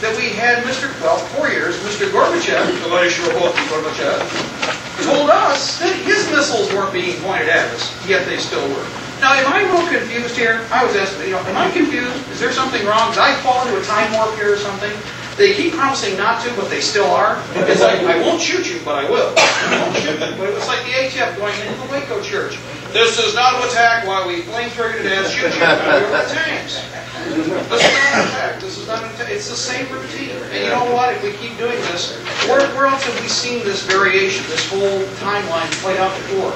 that we had 4 years, Mr. Gorbachev, told us that his missiles weren't being pointed at us, yet they still were. Now, am I a little confused here? I was asking, am I confused? Is there something wrong? Did I fall into a time warp here or something? They keep promising not to, but they still are. It's like, I won't shoot you, but I will. I won't shoot you. But it was like the ATF going into the Waco church. This is not an attack while we flamethrower you to death, shoot you. We're the tanks. This is not an attack. This is not an attack. It's the same routine. And you know what? If we keep doing this, where else have we seen this variation, this whole timeline played out before?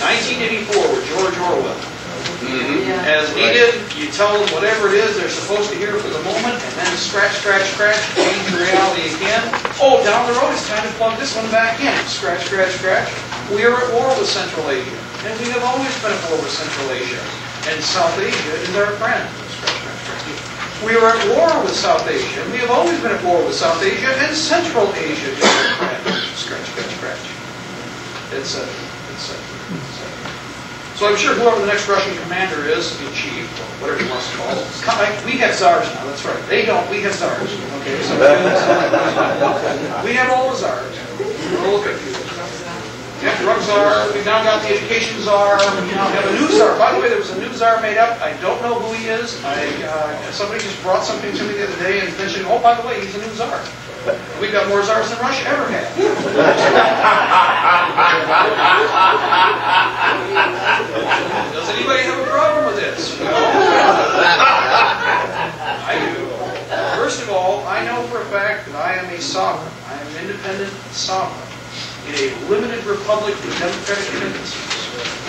1984 with George Orwell. As needed, you tell them whatever it is they're supposed to hear for the moment, and then scratch, change the reality again. Oh, down the road it's time to plug this one back in. Scratch. We are at war with Central Asia, and we have always been at war with Central Asia. And South Asia is our friend. We are at war with South Asia, and we have always been at war with South Asia, and Central Asia is our friend. Scratch. Etc. So I'm sure whoever the next Russian commander is, the chief, or whatever he wants to call it, we have czars now, that's right. They don't, we have czars. Okay, so we have all the czars. We'll look at you. We have the drug czar, we've now got the education czar, we now have a new czar. By the way, there was a new czar made up. I don't know who he is. Somebody just brought something to me the other day and mentioned, oh, by the way, he's a new czar. We've got more czars than Russia ever had. Does anybody have a problem with this? No? I do. First of all, I know for a fact that I am a sovereign. I am an independent sovereign in a limited republic with democratic tendencies.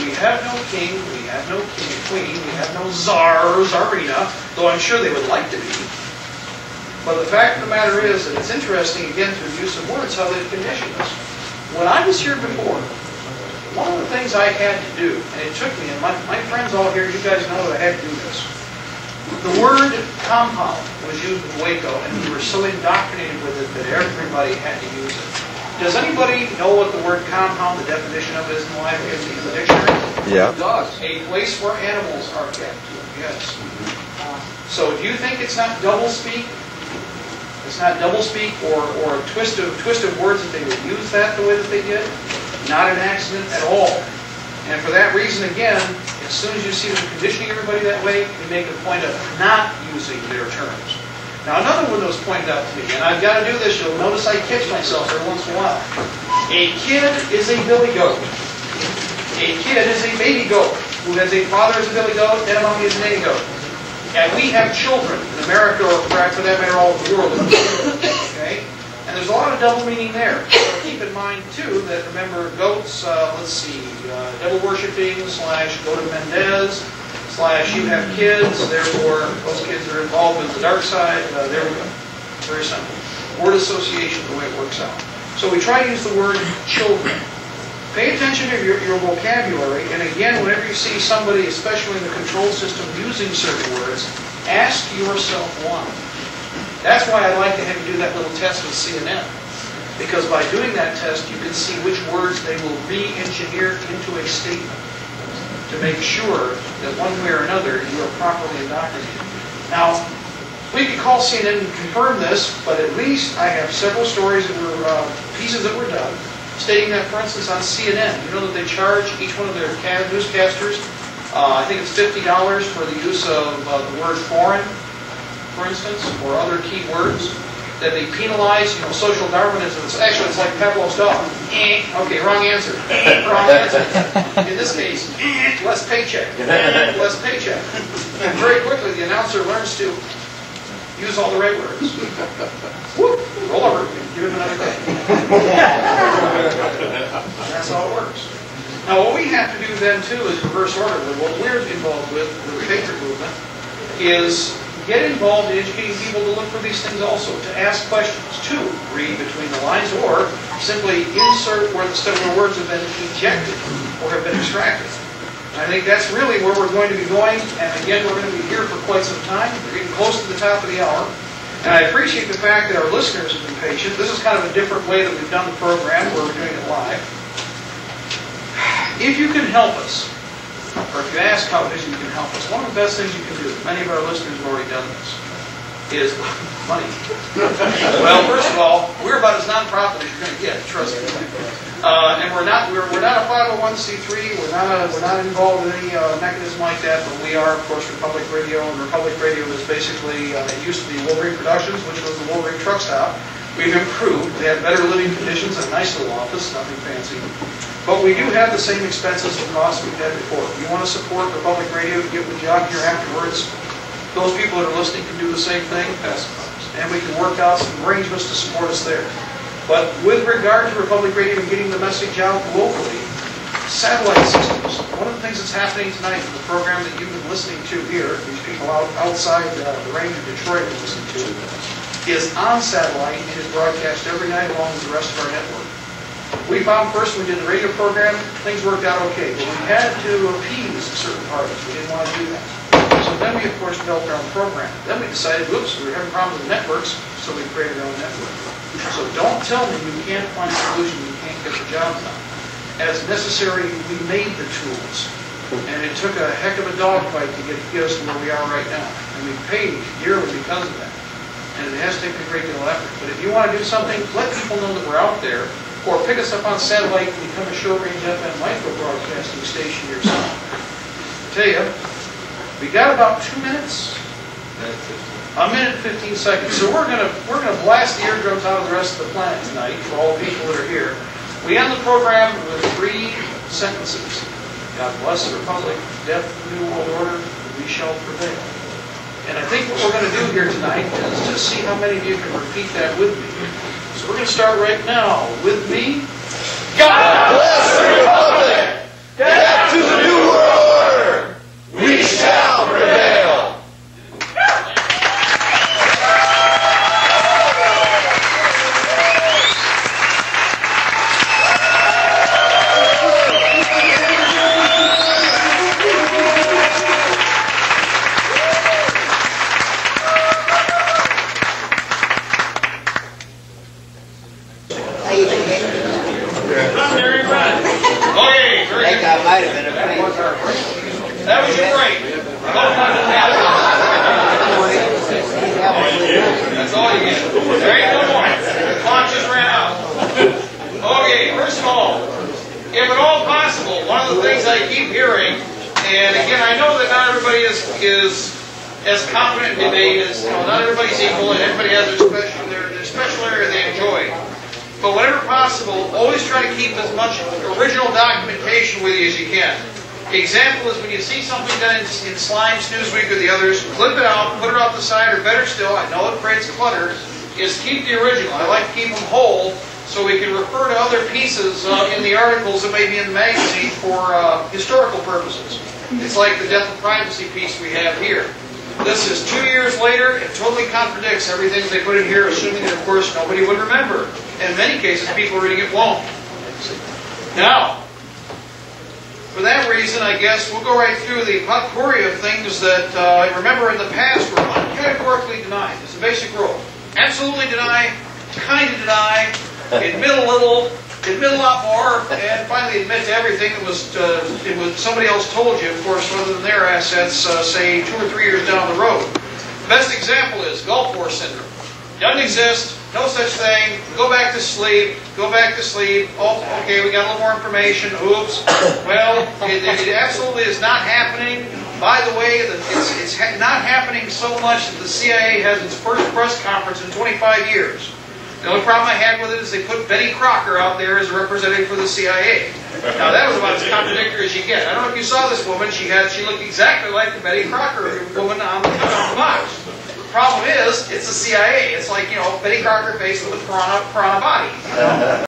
We have no king, we have no queen, we have no czarina, though I'm sure they would like to be. But the fact of the matter is that it's interesting, again, through the use of words, how they condition us. When I was here before, one of the things I had to do, and it took me, and my friends all here, you guys know that I had to do this. The word compound was used in Waco, and we were so indoctrinated with it that everybody had to use it. Does anybody know what the word compound, the definition of it is in the dictionary? Yeah. It does. A place where animals are kept. Yes. So do you think it's not doublespeak? It's not doublespeak or a twist of words that they would use that the way that they did? Not an accident at all. And for that reason, again, as soon as you see them conditioning everybody that way, you make a point of not using their terms. Now, another one that was pointed out to me, and I've got to do this, you'll notice I catch myself every once in a while. A kid is a billy goat. A kid is a baby goat who has a father as a billy goat and a mommy as a nanny goat. And we have children in America, or perhaps for that matter, all over the world. Okay? And there's a lot of double meaning there. So keep in mind, too, that remember, goats, devil worshipping, / go to Mendez, / you have kids, therefore those kids are involved with the dark side. There we go. Very simple. Word association, the way it works out. So we try to use the word children. Pay attention to your vocabulary, and again, whenever you see somebody, especially in the control system, using certain words, ask yourself why. That's why I like to have you do that little test with CNN. Because by doing that test, you can see which words they will re-engineer into a statement to make sure that one way or another, you are properly indoctrinated. Now, we could call CNN and confirm this, but at least I have several stories that were, pieces that were done, stating that, for instance, on CNN, you know that they charge each one of their newscasters, I think it's $50 for the use of the word foreign, for instance, or other key words, that they penalize, social Darwinism. It's like Pavlov's dog. Okay, wrong answer. Wrong answer. In this case, less paycheck. Less paycheck. And very quickly, the announcer learns to use all the right words. Whoop, roll over, give him another thing. That's how it works. Now, what we have to do then, too, is reverse order. What we're involved with the patriot movement is get involved in educating people to look for these things also, to ask questions, to read between the lines, or simply insert where the words have been ejected or have been extracted. I think that's really where we're going to be going, and again, we're going to be here for quite some time. We're getting close to the top of the hour, and I appreciate the fact that our listeners have been patient. This is kind of a different way that we've done the program, where we're doing it live. If you can help us, or if you ask how it is you can help us, one of the best things you can do, many of our listeners have already done this, is money. Well, first of all, we're about as nonprofit as you're going to get, trust me. And we're not a 501c3. We're not involved in any mechanism like that. But we are, of course, Republic Radio, and Republic Radio is basically it used to be Wolverine Productions, which was the Wolverine truck stop. We've improved. They have better living conditions, a nice little office, nothing fancy. But we do have the same expenses and costs we've had before. If you want to support Republic Radio to get the job here afterwards, those people that are listening can do the same thing, and we can work out some arrangements to support us there. But with regard to Republic Radio and getting the message out locally, satellite systems, one of the things that's happening tonight in the program that you've been listening to here, these people outside the range of Detroit are listening to, is on satellite and is broadcast every night along with the rest of our network. We found first when we did the radio program, things worked out okay, but we had to appease certain parties. We didn't want to do that. So then we, of course, developed our own program. Then we decided, whoops, we were having problems with networks, so we created our own network. So don't tell me you can't find a solution, you can't get the job done. As necessary, we made the tools. And it took a heck of a dogfight to get us to where we are right now. And we paid dearly because of that. And it has taken a great deal of effort. But if you want to do something, let people know that we're out there, or pick us up on satellite and become a short-range FM micro broadcasting station yourself. I tell you, we got about 2 minutes. A minute and 15 seconds. So we're gonna blast the eardrums out of the rest of the planet tonight for all the people that are here. We end the program with 3 sentences. God bless the Republic, death to the New World Order, we shall prevail. And I think what we're going to do here tonight is just see how many of you can repeat that with me. So we're going to start right now with me. God bless the Republic! Death to the New World Order! We shall prevail! Might have been a break. That was your break. That's all you get. There ain't no more. The clock just ran out. Okay, first of all, if at all possible, one of the things I keep hearing, and again, I know that not everybody is as confident in debate as, not everybody's equal, and everybody has their special area they enjoy. But whenever possible, always try to keep as much original documentation with you as you can. Example is when you see something done in Slime's, Newsweek, or the others, clip it out, put it off the side, or better still, I know it creates clutter, is keep the original. I like to keep them whole so we can refer to other pieces in the articles that may be in the magazine for historical purposes. It's like the death of privacy piece we have here. This is 2 years later. It totally contradicts everything they put in here, assuming that, of course, nobody would remember. In many cases, people reading it won't. Now, for that reason, I guess we'll go right through the potpourri of things that I remember in the past were categorically denied. It's a basic rule. Absolutely deny, kind of deny, admit a little, admit a lot more, and finally admit to everything that was somebody else told you, of course, other than their assets, say 2 or 3 years down the road. Best example is Gulf War syndrome. Doesn't exist, no such thing, go back to sleep, go back to sleep, oh, okay, we got a little more information, oops. Well, it absolutely is not happening. By the way, it's not happening so much that the CIA has its first press conference in 25 years. The only problem I had with it is they put Betty Crocker out there as a representative for the CIA. Now that was about as contradictory as you get. I don't know if you saw this woman. She looked exactly like the Betty Crocker woman on the box. The problem is, it's the CIA. It's like, Betty Crocker faced with a piranha body.